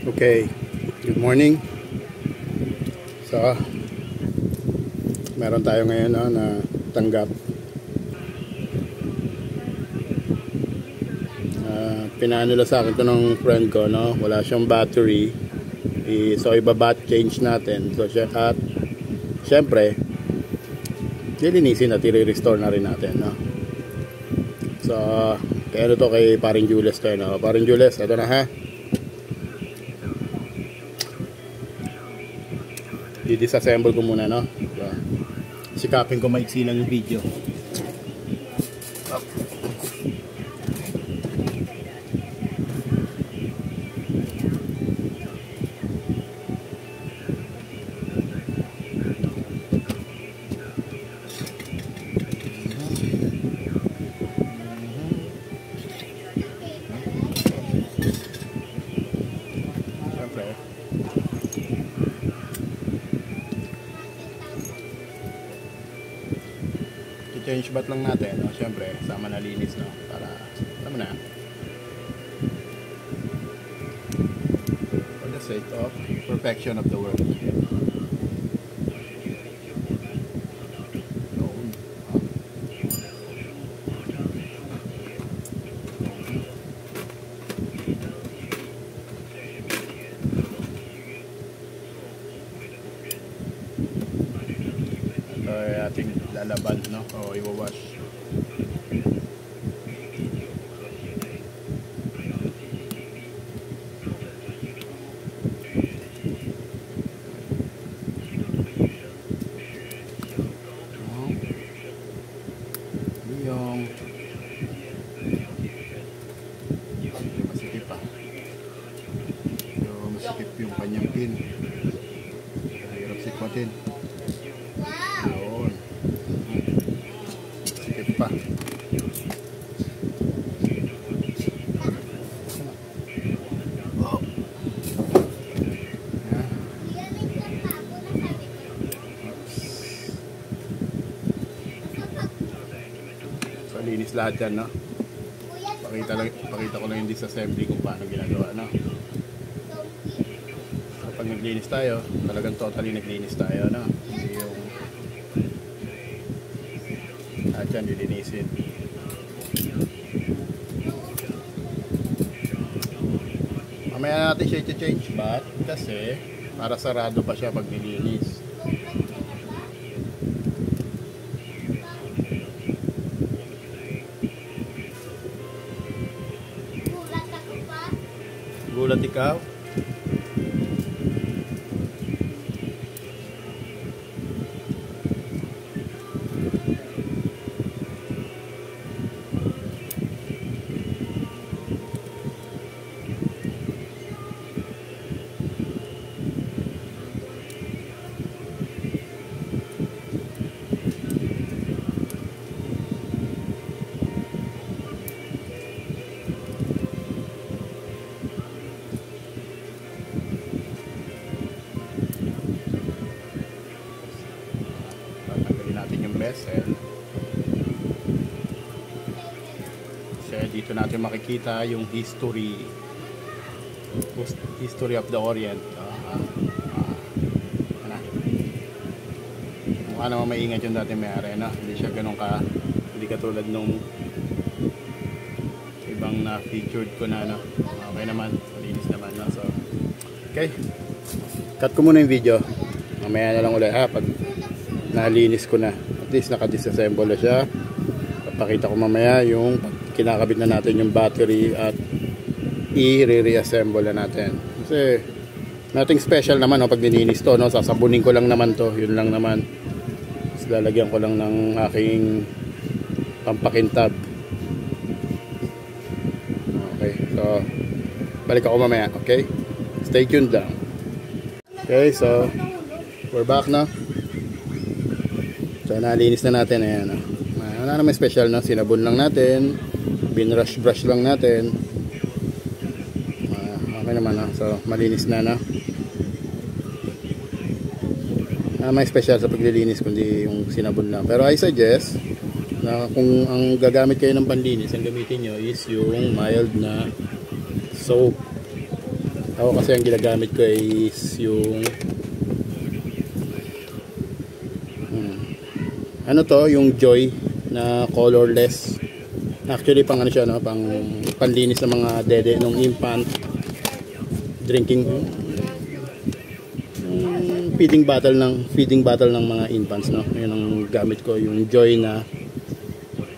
Okay, good morning. So, meron tayo ngayon na tanggap. Pinanula sa akin ito ng friend ko, no? Wala siyang battery. So, iba-bat change natin. So, at syempre, lilinisin at i-restore na rin natin, no? So, kaya ano to kay Paring Jules to, no? Paring Jules, ito na ha. Di-disassemble ko muna, no? So, sikapin ko maiksi lang yung video. Change bat lang natin, no? Siyempre, sama na linis, no? Para, alam mo na, for the sake of perfection of the work. Ating lalaban, no? O iwawash. Yung masikip pa. Yung masikip yung kanyang pin. Hirap sikwatin. Pa. Oh. Yeah. So, linis lahat yan, no? Pakita ko lang yung disassembly kung paano ginagawa, no? So, pag naglinis tayo, talagang totally naglinis tayo, no? Hindi yung at yan, dilinisin. Mamaya natin siya i-change bat kasi para sarado pa siya pag nilinis. Gulat ikaw? Bezel. So, dito natin makikita yung history of the Orient. Mukha naman maingat yung dati may arena. Hindi siya ganun hindi katulad nung ibang na featured ko na, no? Okay naman, malinis naman, no? So, okay, cut ko muna yung video. Mamaya na lang ulit ha, pag nalinis ko na. At least naka-disassemble na siya. Papakita ko mamaya yung kinakabit na natin yung battery at i-reassemble na natin. Kasi nothing special naman, no, pag nilinis to, no? Sasabunin ko lang naman to, yun lang naman. Tapos lalagyan ko lang ng aking pampakintab. Okay, so balik ako mamaya, okay? Stay tuned lang. Okay, so we're back na. So, nalinis na natin. Ayan, no? Wala naman special, no? Sinabon lang natin. Brush lang natin. Okay naman, no? So, malinis na, no? May special sa paglilinis kundi yung sinabon lang. Pero I suggest na kung ang gagamit kayo ng panlinis, ang gamitin nyo is yung mild na soap. Ako kasi ang ginagamit ko is yung ano to, yung Joy na colorless. Actually pang ano siya, no, pang panlinis ng mga dede nung infant drinking, feeding bottle ng mga infants, no. Yun ang gamit ko, yung Joy na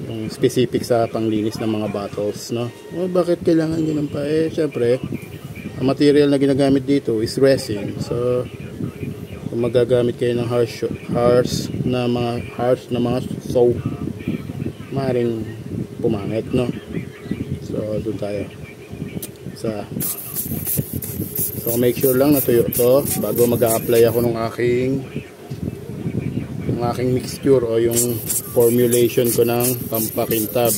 yung specific sa panglinis ng mga bottles, no. Oh, bakit kailangan ganun pa? Syempre ang material na ginagamit dito is resin. So kung magagamit kayo ng harsh na mga soap, maaaring pumangit, no. So doon tayo so make sure lang na tuyo to bago mag-a-apply ako ng aking mixture o yung formulation ko ng pampakintab.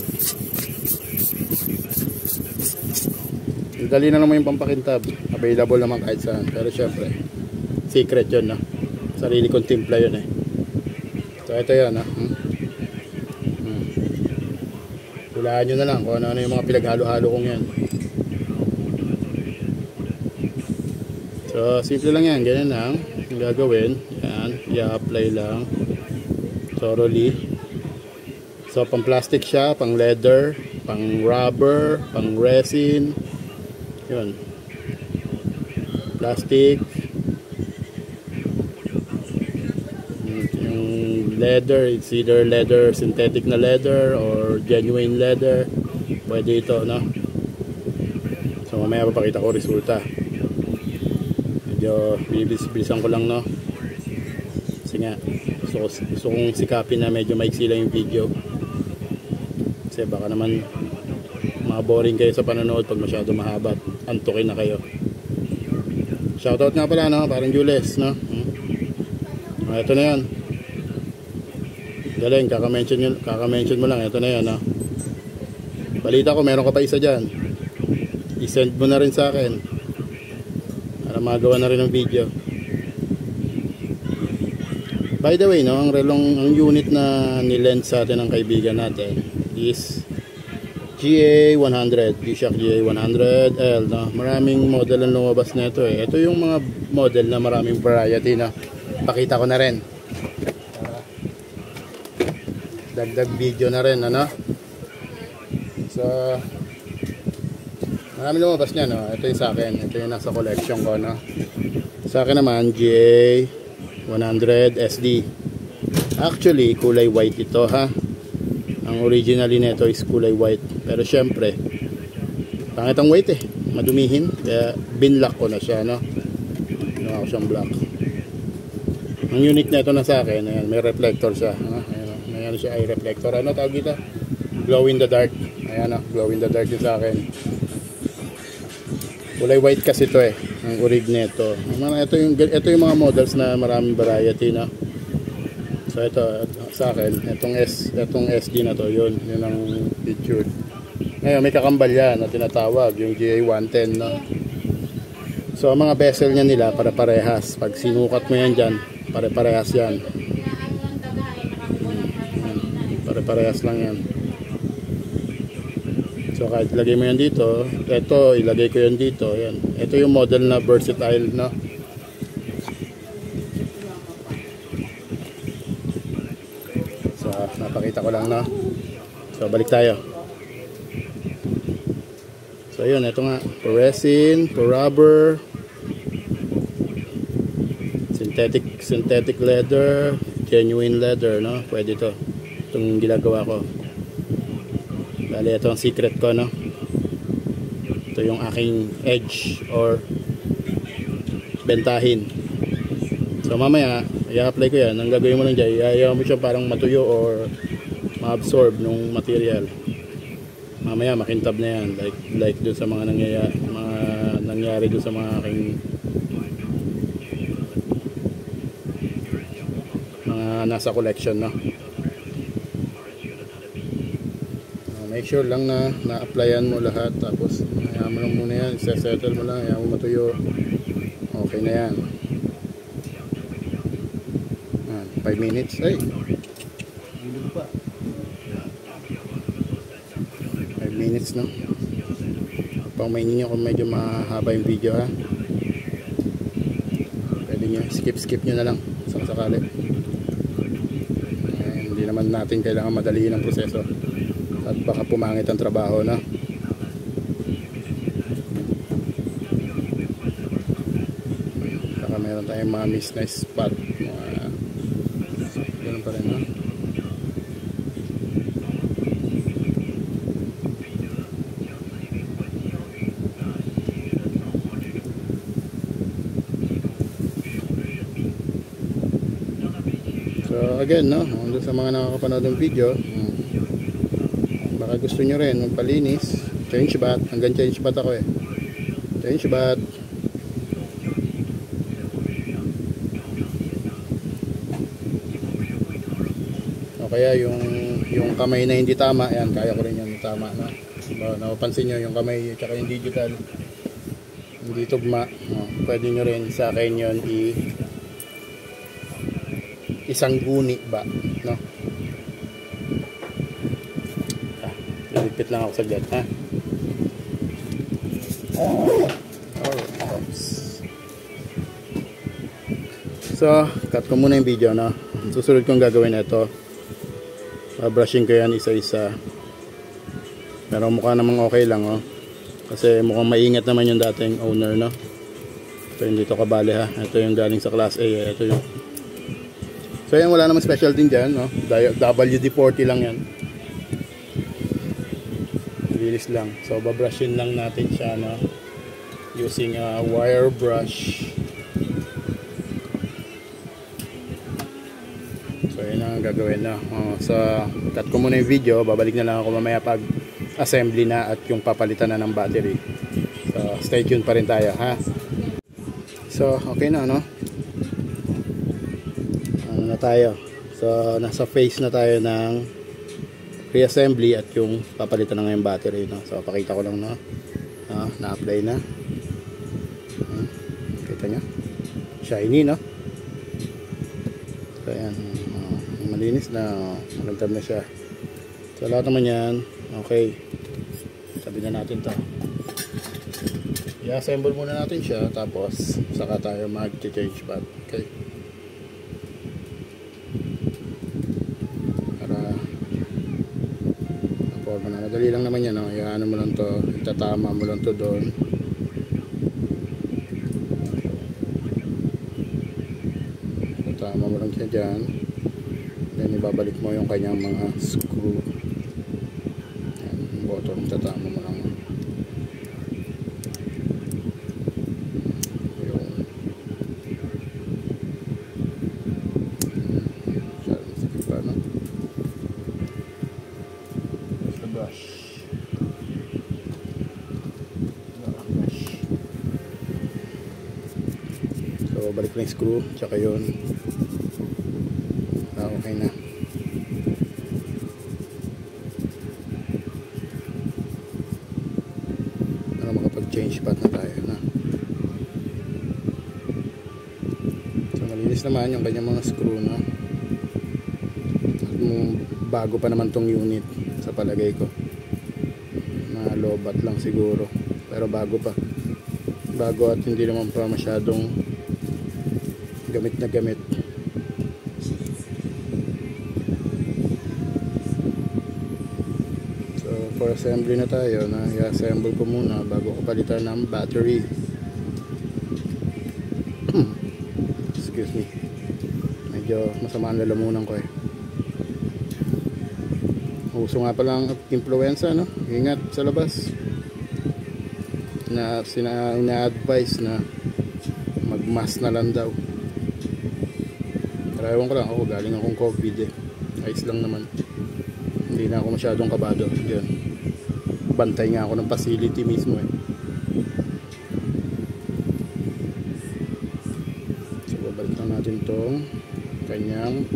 Dali na naman yung pampakintab, available naman kahit saan, pero syempre secret yun, no? Sarili kong timpla yun eh. So ito yan, ha? Hulaan nyo na lang kung ano yung mga pinaghalo-halo kong yan. So simple lang yan, ganyan lang yung gagawin. Yan, i-apply lang thoroughly. So pang plastic siya, pang leather, pang rubber, pang resin. Yun, plastic, yung leather, it's either leather, synthetic na leather or genuine leather, pwede ito, no. So mamaya papakita ko resulta. Medyo bilisan ko lang, no, kasi nga gusto kong sikapin na medyo maiksi lang yung video, kasi baka naman boring kayo sa panonood pag masyado mahaba, antukin na kayo. Shoutout nga pala, no, parang Jules, no. Ito na yan, galing, kaka-mention mo lang, ito na yan, no. Balita ko meron ka pa isa dyan, i-send mo na rin sa akin para magawa na rin ng video. By the way, no, ang unit na nilend sa atin ng kaibigan natin is GA100, G-Shock GA100L, no? Maraming model ang lumabas na ito eh. Ito yung mga model na maraming variety na pakita ko na rin. Dagdag video na rin, ano? So maraming lumabas niya, no? Ito yung sa akin, ito yung nasa collection ko, no? Sa akin naman GA100 SD. Actually kulay white ito, ha. Ang originally nito is kulay white, pero syempre pangit ang white eh, madumihin, kaya binlock ko na siya, no. Ginawa ko siyang black. Ang unique nito na sa akin, ayan, may reflector siya, ayan siya, ay reflector, ano tawag dito, glow in the dark. Ayan, glow in the dark yung sa akin. Kulay white kasi ito eh, ang orig nito. Ito yung mga models na maraming variety, no. So ito sa akin, itong SD na to, yun ang featured. Ngayon may kakambal yan na tinatawag yung GA110, no. So ang mga bezel niya nila pare-parehas. Pag sinukat mo yan dyan, pare-parehas yan. Pare-parehas lang yan. So kahit ilagay mo yan dito, ito ilagay ko yan dito, yan. Ito yung model na versatile, no. Napakita ko lang, no. So balik tayo. So yun, ito nga, for resin, for rubber, synthetic leather, genuine leather, no. Pwede ito. Itong ginagawa ko. Bali, ito ang secret ko, no. Ito yung aking edge or bentahin. So mamaya i-apply ko yan. Ang gagawin mo lang dyan, ayaw mo siya parang matuyo or ma-absorb nung material. Mamaya makintab na yan, like doon sa mga nangyari doon sa mga aking mga nasa collection, no. Make sure lang na na-applyan mo lahat, tapos hayaan mo lang muna yan, i-settle mo lang, hayaan mo matuyo, okay na yan. 5 minutes. Ay, hilog pa. 5 minutes, no. Pang mainin nyo kung medyo mahaba yung video, ha. skip nyo na lang sa sakali. Hindi naman natin kailangan madaliin ang proseso at baka pumangit ang trabaho na. Baka meron tayong mga miss na spot, ganun pa rin, no? So again, no, sa mga nakakapanood ng video, baka gusto nyo rin magpalinis, change bath. Hanggang change bath ako change bath. O kaya yung kamay na hindi tama, yan, kaya ko rin yung tama, no? Napapansin nyo yung kamay tsaka yung digital hindi tugma, pwede nyo rin sa akin yun isang guni ba, no? Lilipit lang ako saglit, ha? So, cut ko muna yung video, no? Susunod kong gagawin ito, brushing ko yan isa-isa. Pero mukha namang okay lang, oh. Kasi mukhang maingat naman yung dating owner, no? Ito yung dito kabali, ha? Ito yung galing sa class A, ito yung... So yan, wala namang special din dyan, no? WD-40 lang yan. Bilis lang. So babrushin lang natin siya, no? Using a wire brush. So yan ang gagawin na. So cut ko muna yung video. Babalik na lang ako mamaya pag assembly na at yung papalitan na ng battery. So stay tuned pa rin tayo, ha? So okay na, no? Na tayo. So nasa phase na tayo ng reassembly at yung papalitan na ngayong battery, no? So pakita ko lang, no? Na-apply na. Kita nyo? Shiny, no? So ayan, malinis na, magandang na siya. So lahat naman yan okay. Sabi na natin to, i-assemble muna natin siya, tapos saka tayo mag-change pad. Okay, madali lang naman yan, no? Iano mo lang to, itatama mo lang to doon. Itatama mo lang siya dyan. Then ibabalik mo yung kanyang mga screw. Yan, yung button, itatama mo lang. So balik na yung screw, tsaka yun. Okay na. Makapag-change pad na tayo, na. So malinis naman yung kanyang mga screw, no? Bago pa naman tong unit sa palagay ko. Na lobat lang siguro, pero bago pa. Bago at hindi naman pa masyadong gamit na gamit. So for assembly na tayo, na i-assemble ko muna bago ko palitan ng battery. Excuse me, medyo masama ang lalamunan ko, uso nga palang influenza, no? Ingat sa labas. Ina-advise na mag-mask na lang daw. Pero ewan ko lang, ako galing akong COVID, ayos lang naman, hindi na ako masyadong kabado. Yan, bantay nga ako ng facility mismo, So babalik lang natin tong kanyang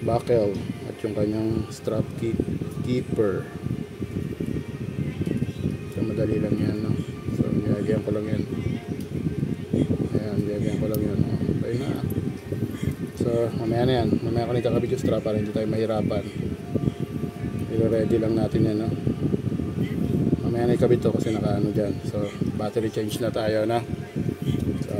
buckle at yung kanyang strap keeper. So madali lang yan, no? So nilagyan ko lang yan. Ayan, nilagyan ko lang yan, no? Okay na. So mamaya na yan, mamaya ko na ikakabit yung strap para hindi tayo mahirapan. I-ready lang natin yan, no? Mamaya na ikabit to kasi nakaano dyan. So battery change na tayo, na. So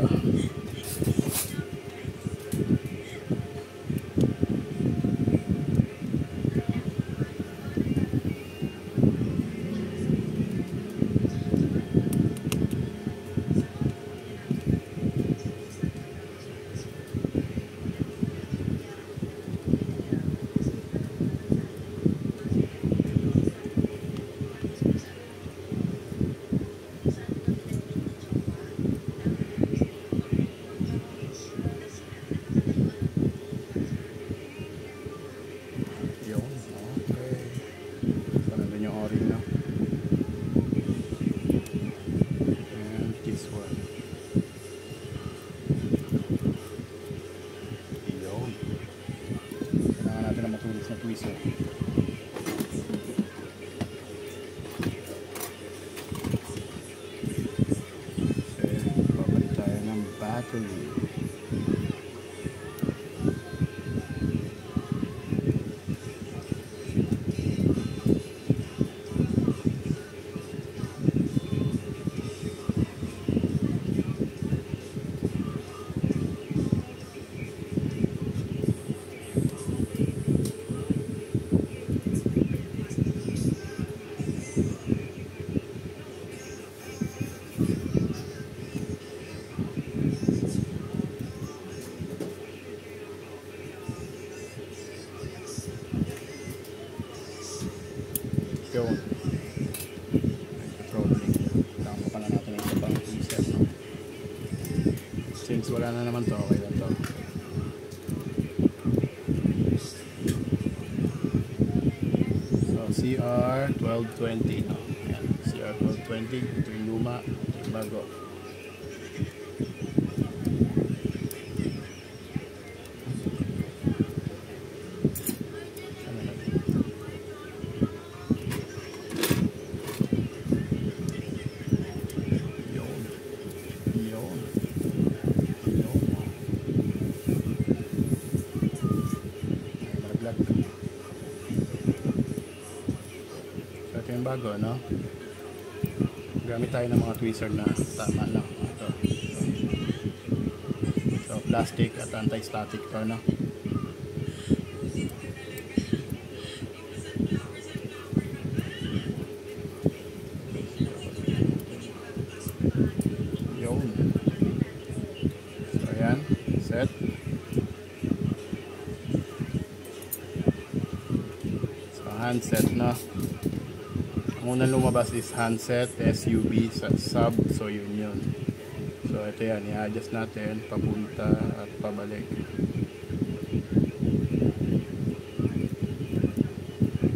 Yun. Kailangan natin na matulis na tweezer. Papalit tayo ng battery. Yun. Throttling. Kailangan pa pala natin yung ibang preset, no? Since wala na naman to, okay lang to. So CR 1220, no? Ayan. CR 1220. Ito yung luma, ito yung bago. So ito yung bago, no? Gamit tayo ng mga tweezer na tama lang. Ito. So plastic at anti-static to, no? Yun. So ayan, set. Handset na. Ang unang lumabas is handset, SUV, sub, so yun. So ito yan, i-adjust natin papunta at pabalik.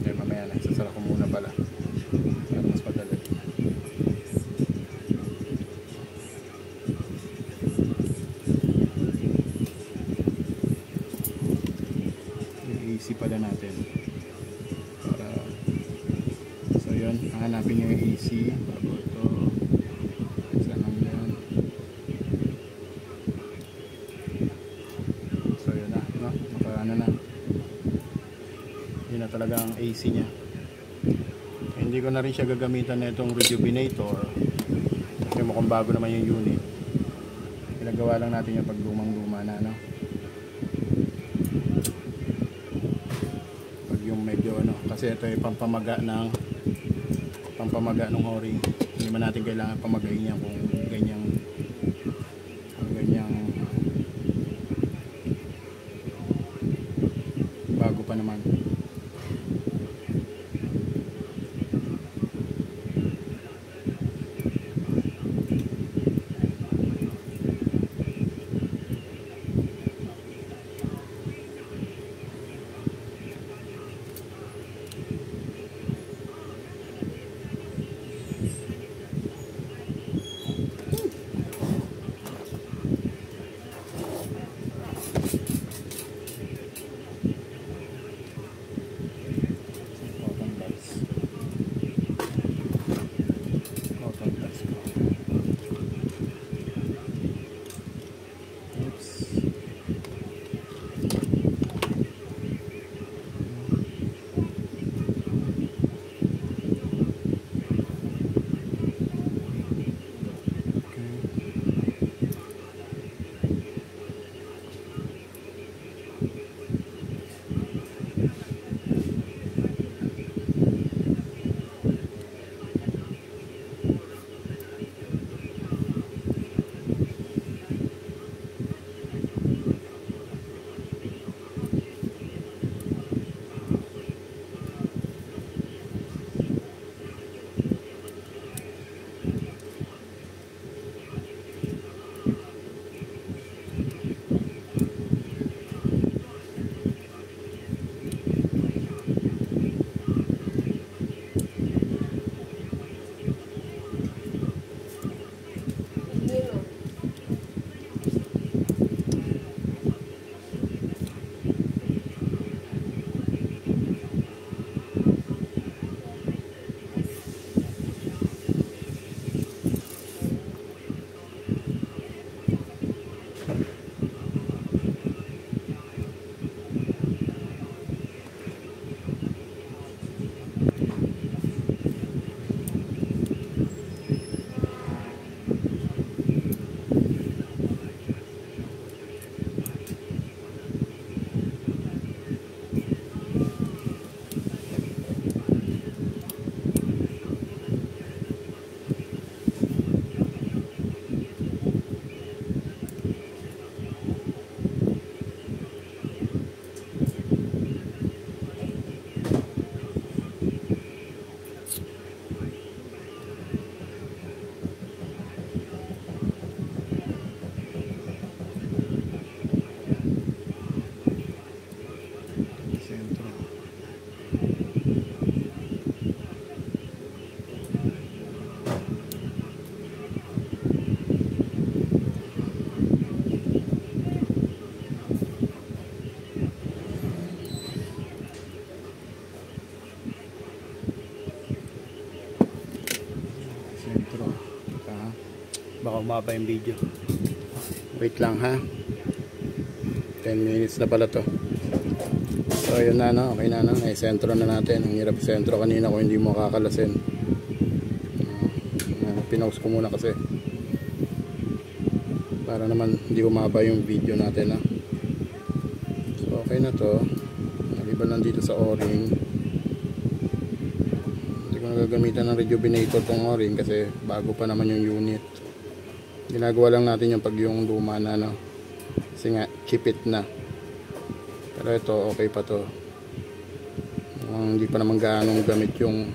Okay, mamaya na, isasara ko muna pala at mas padali. I-AC pala natin. Yun, hanapin yung AC bago ito. Saan lang yan. So yun na, no? Ano na. Yun na talaga ang AC nya. Hindi ko na rin siya gagamitan na itong rejuvenator kasi mukhang bago naman yung unit. Pinagawa lang natin yung pag lumang-luma na, no? Pag yung medyo ano, kasi ito ay pampamaga ng o-ring. Hindi man natin kailangan pamagayin niya kung ganyang bago pa naman. baka umaba yung video. Wait lang ha. 10 minutes na pala to. So yun na, no? Okay na, no? Ay sentro na natin. Ang hirap sentro kanina kung hindi mo kakalasin. Pinaus ko muna kasi para naman hindi umaba yung video natin, no? So okay na to. Maliban lang dito sa o-ring, hindi ko nagagamitan ng rejuvenator tong o-ring kasi bago pa naman yung unit. Ginagawa lang natin yung pag yung luma na, no? Kasi nga chipit na. Pero ito okay pa to. Hindi pa naman gaanong gamit yung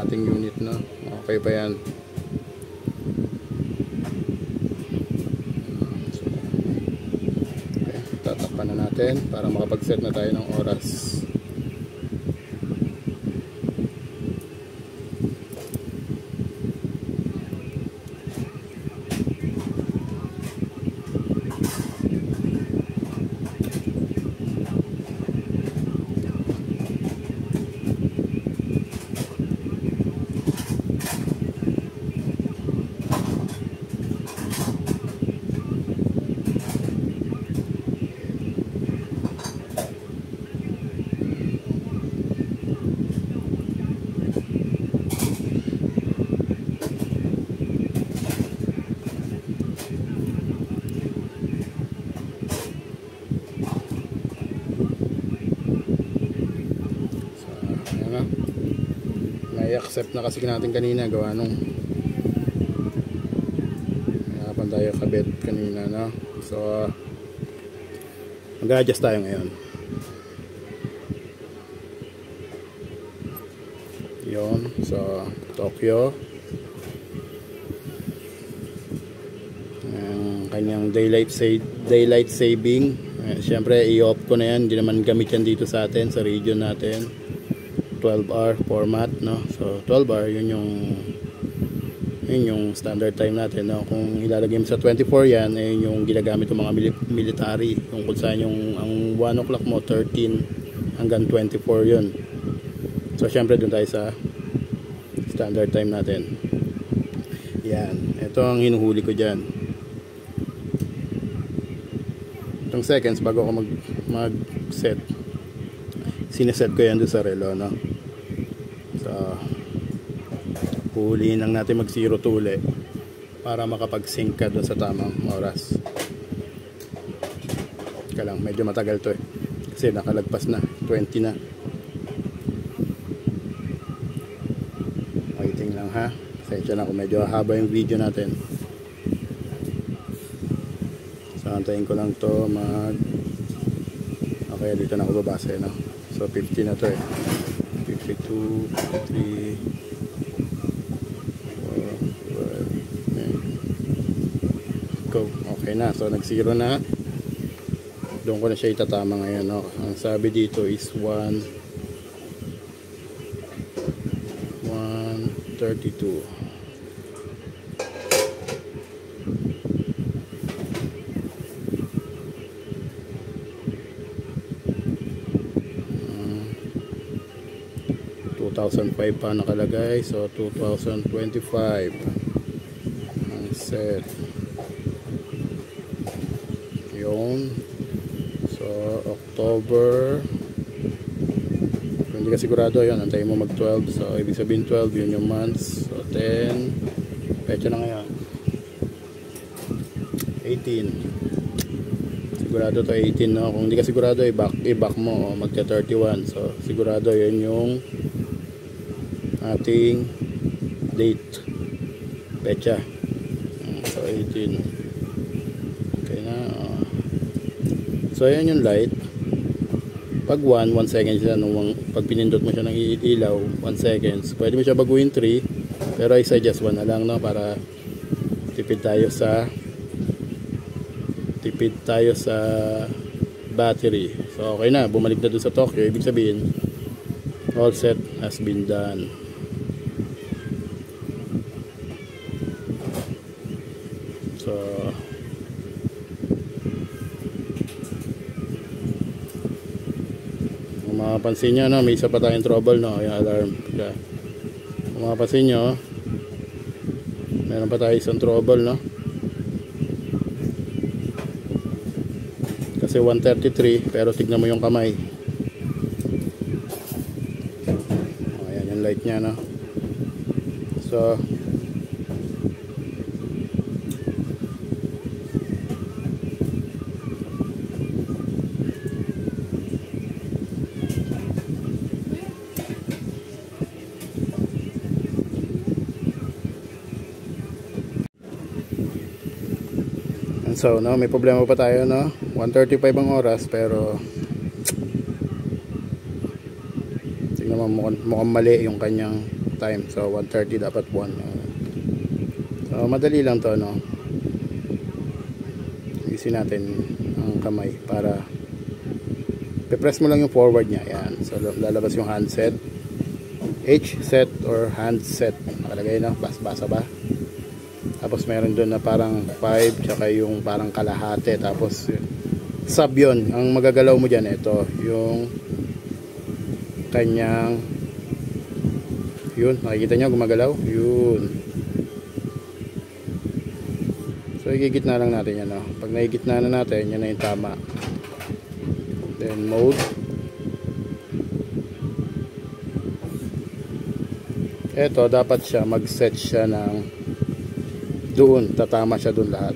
ating unit, no? Okay pa yan. So, okay, tatakpan na natin para makapag-set na tayo ng oras. Accept na kasi natin kanina gawa nung hirapan tayo kabit kanina, no? So mag-adjust tayo ngayon. Yun, so Tokyo ang kanyang daylight saving. Siyempre i-off ko na yan, hindi naman gamit yan dito sa atin sa region natin. 12-hour format, no? So 12-hour yun yung standard time natin, no? Kung ilalagay mo sa 24 yan, yung ginagamit ng mga military, yung kung saan yung ang 1 o'clock mo 13 hanggang 24 yun. So syempre dun tayo sa standard time natin. Yan, ito ang hinuhuli ko dyan. Itong seconds bago ako mag-set, sineset ko yan doon sa relo, no? So huliin lang natin mag-0 to uli para makapag-sync ka doon sa tamang oras. Kaya lang medyo matagal to kasi nakalagpas na 20 na. Waiting lang ha, pasensya na kung medyo haba yung video natin. So antayin ko lang to okay, dito na ako babase, no? So 50 na to 52, 53, 4, 5, go. Okay na, so nag-0 na. Doon ko na siya itatama ngayon, no? Ang sabi dito is 132. $2,005 pa nakalagay, so 2025 ang set yun. So October, kung hindi ka sigurado yun, antayin mo mag 12, so ibig sabihin 12 yun yung months. So 10, pecha na ngayon 18, sigurado to 18, no? Kung hindi ka sigurado i-back mo, magka 31. So sigurado yun yung ating date, pecha. So 18. Okay na. So ayan yung light. Pag 1 second siya, pag pinindot mo siya ng ilaw 1 seconds, pwede mo siya baguhin 3, pero I suggest 1 na lang, no? Para tipid tayo sa battery. So okay na, bumalik na doon sa Tokyo. Ibig sabihin all set has been done. So kung mapapansin nyo, no, may isa pa tayong trouble, no, yung alarm. Kung mapapansin nyo, Meron pa tayo isang trouble, no? Kasi 133, pero tignan mo yung kamay. Ayan yung light nya, no? So no, may problema pa tayo, no? 1:35 ang oras, pero tingnan mo, mukhang mali yung kanyang time. So 1:30 dapat 1. So madali lang to, no? Isin natin ang kamay para pe-press mo lang yung forward niya. Ayan. So lalabas yung handset. H set or handset nakalagay, no? Basa ba? Tapos meron doon na parang 5 tsaka yung parang kalahati, tapos sub yun. Ang magagalaw mo dyan, ito yung kanyang, yun, nakikita nyo gumagalaw, yun. So igigitna lang natin yan, no? Pag naigitna na natin, yan na yung tama. Then mode, eto dapat siya mag-set siya ng doon, tatama siya doon lahat.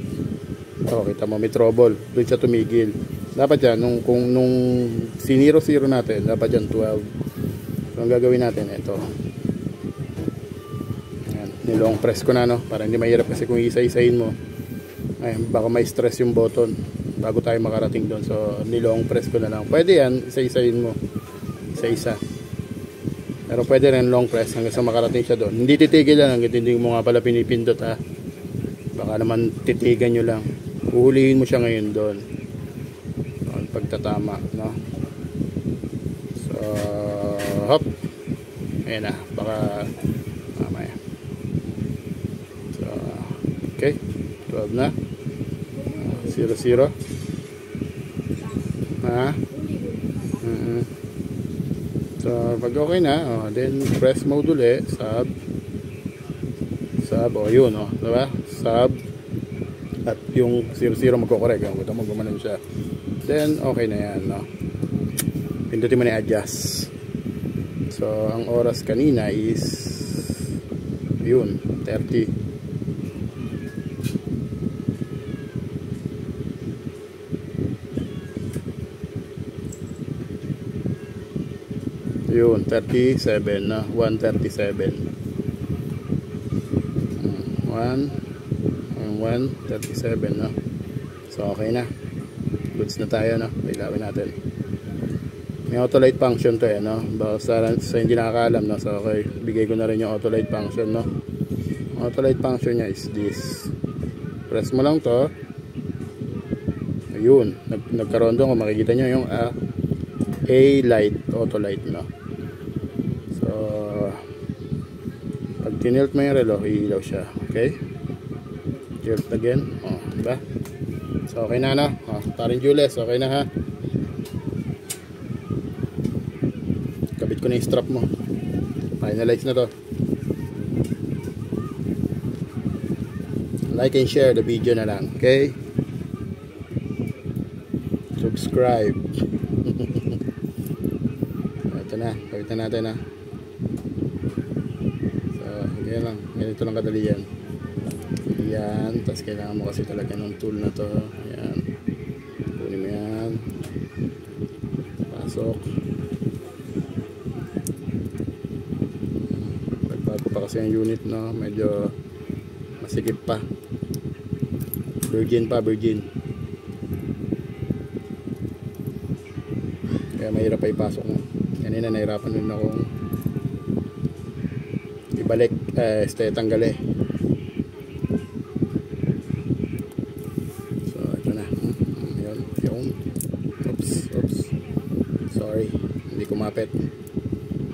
O, kita mo may trouble, doon siya tumigil. Dapat yan, nung si-0-0 natin, dapat yan 12. So ang gagawin natin, ito, ayan, nilong press ko na, no, para hindi mahirap. Kasi kung isa-isahin mo, ay, baka may stress yung button bago tayo makarating doon. So nilong press ko na lang. Pwede yan, isa-isahin mo, isa-isa. Pero pwede rin long press hanggang sa makarating siya doon. Hindi titigil yan hanggang hindi mo nga pala pinipindot, ha. Baka naman titigan nyo lang. Uhulihin mo siya ngayon doon. Pagtatama, no? So hop, ayan na, baka mamaya. So okay, 12 na, 0-0, ha? So pag okay na, then press mode ulit, sub, o yun, diba? Sub, at yung 0-0 magkokorek, kita mo gumanon siya, then okay na yan, no? Pindutin mo na adjust. So ang oras kanina is yun, 30. Yun, 37 na, 1:37. 1:37, no? So okay na, goods na tayo, no? Ilawin natin. May auto light function to, no? Basta sa hindi nakakaalam, no? So okay, bigay ko na rin yung auto light function, no? Auto light function nya is this. Press mo lang to, ayun, nagkaroon doon, kung makikita nyo yung A light, auto light, no? So pag tinilt mo yung relo, iilaw siya. Okay, tilt again, diba? So okay na, no? Paring Jules, okay na, ha? Kabit ko na yung strap mo. Finalize na to. Like and share the video na lang, okay? Subscribe. Ito na, kabitan natin, ha? So ganyan lang, ganito lang kadali yan. Yan, tapos kailangan mo kasi talaga ng tool na to. Ayan, kunin mo yan, pasok. Pagbago pa kasi ang unit, no, medyo masikip pa, virgin, kaya mahirap pa ipasok mo. Kanina nahirapan din akong ibalik, tanggalin. Sorry, hindi kumapit,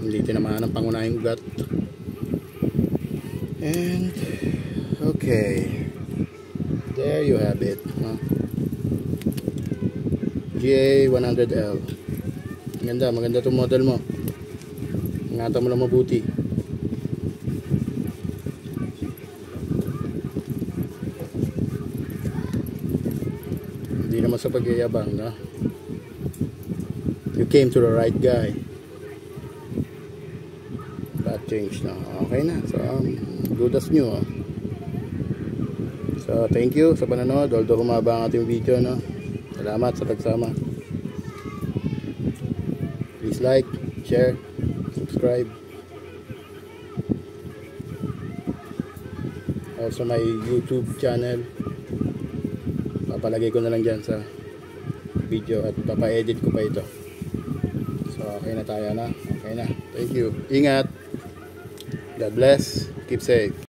hindi tinamaan ang pangunahing ugat. And okay, there you have it, GA100L. Maganda itong model mo, ingatan mo lang mabuti. Hindi naman sa pagyayabang, no? You came to the right guy. That change na. Okay na. So, good as new, oh. So, thank you sa panonood. Although humaba ang ating video, no? Salamat sa pagsama. Please like, share, subscribe. Also my YouTube channel. Papalagay ko na lang dyan sa video at papa-edit ko pa ito. So, okay na tayo na. Okay na. Thank you. Ingat. God bless. Keep safe.